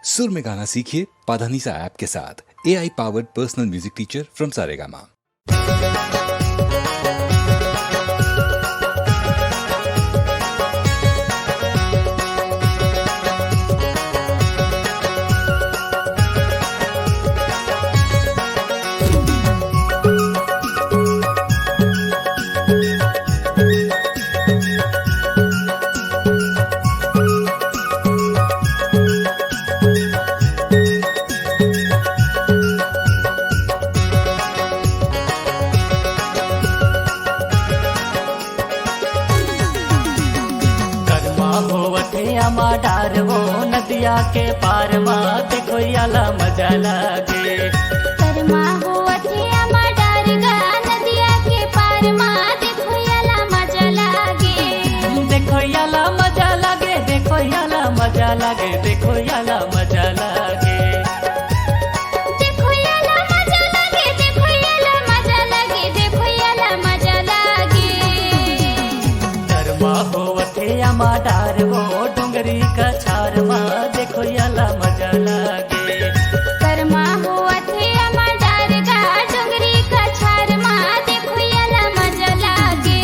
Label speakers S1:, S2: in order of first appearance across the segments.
S1: सुर में गाना सीखिए पाधानीसा ऐप के साथ। AI powered personal music teacher from Saregama.
S2: अमा डार वो नदिया के पार मा देखो याला मजा लागे।
S3: करमा हो अथे अमा डार गा नदिया के पार मा देखो याला मजा लागे।
S2: देखो याला मजा लागे, देखो याला मजा लागे, देखो याला मजा लागे।
S3: देखो याला मजा लागे, देखो याला मजा लागे, देखो याला मजा लागे।
S2: करमा हो अथे अमा डार वो डोंगरी का छार मा देखो याला मजा लागे।
S3: करमा हो अथे अमा डार गा डोंगरी का छार मा देखो याला मजा लागे।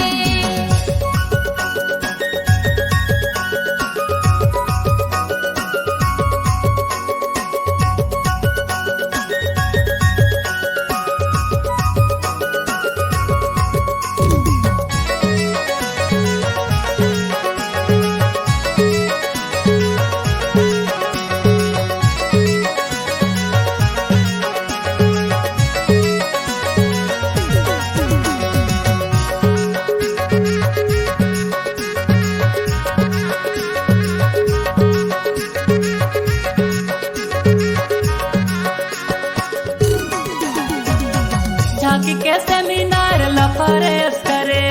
S2: झांकी के सेमिनार लफरेस करे,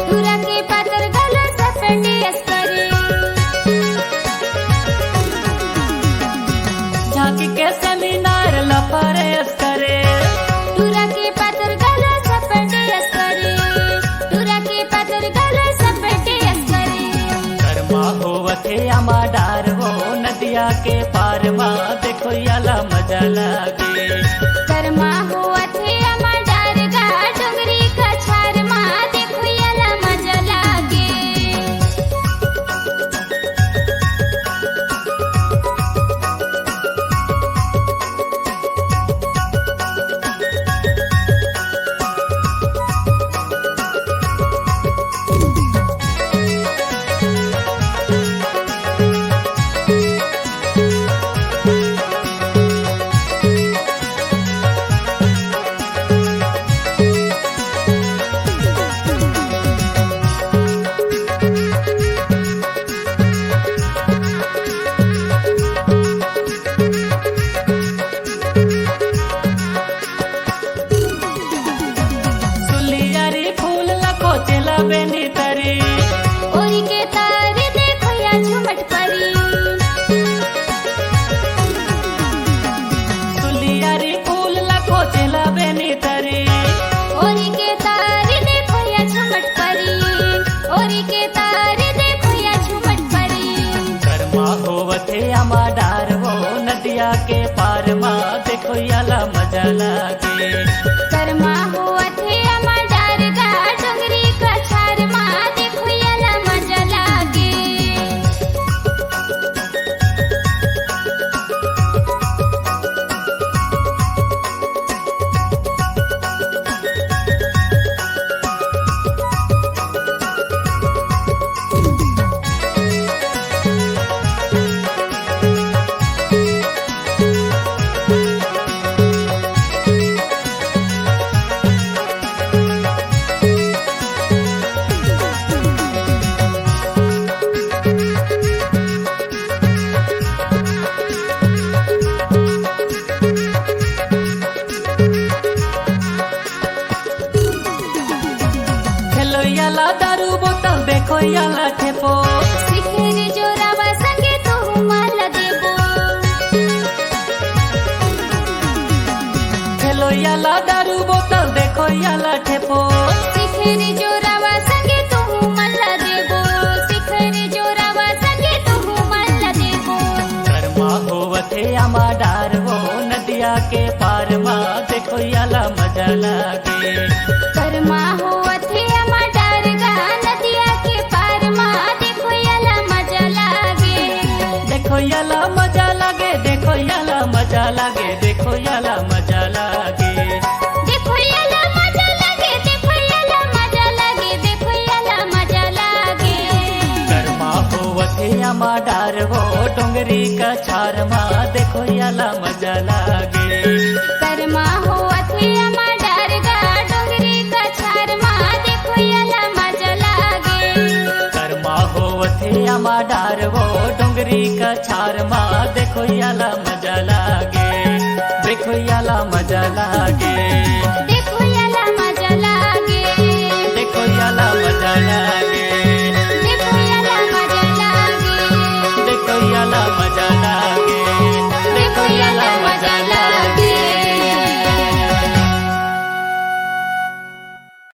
S3: तुरा के पातर गलो सफेटेस करे।
S2: झांकी के सेमिनार लफरेस करे।
S3: तुरा के पातर गलो सफेटेस करे। तुरा के पातर गलो सफेटेस करे।
S2: करमा हो अथे अमा डार वो नदिया के पार मा देखो याला मजा लागे।
S3: करमा हो अथे अमा डार गा डोंगरी का छार मा देखो याला मजा लागे।
S2: सुलियारी फूल लको चला बेनी तरी।
S3: ओरी के तारे देखो या झुमट परी।
S2: सुलियारी फूल लको चला बेनी तरी।
S3: ओरी के तारे देखो या झुमट परी। ओरी के तारे देखो या झुमट परी।
S2: करमा हो अथे अमा डार वो नदिया के पार मा देखो याला मजा लागे।
S3: करमा हो अथे अमा डार गा डोंगरी का छार मा देखो याला मजा लागे।
S2: खेलो याला दारू बोतल देखो याला ठेपो।
S3: सिखेरे जोरावा संगे तो माल देबो।
S2: खेलो याला दारू बोतल देखो याला ठेपो।
S3: सिखेरे जोरावा संगे तो माल देबो। सिखेरे जोरावा संगे तो माल देबो।
S2: करमा हो होवथे आमा डार हो नदिया के पार मा देखो याला मजा लागे।
S3: कर्मा होवथे अमा डारगा नदिया के पार मा देखो याला मजा लागे।
S2: देखो याला मजा लागे, देखो याला मजा लागे, देखो याला मजा लागे।
S3: देखो याला मजा लागे, देखो याला मजा लागे, देखो याला मजा लागे।
S2: कर्मा होवथे आमा डार हो डोंगरी का छार मा देखो याला मजा लागे।
S3: कर्मा होवथे अमा डारगा डोंगरी का छार मा देखो याला मजा लागे।
S2: कर्मा होवथे आमा डार हो डोंगरी का छार मा देखो याला मजा लागे, देखो याला मजा लागे।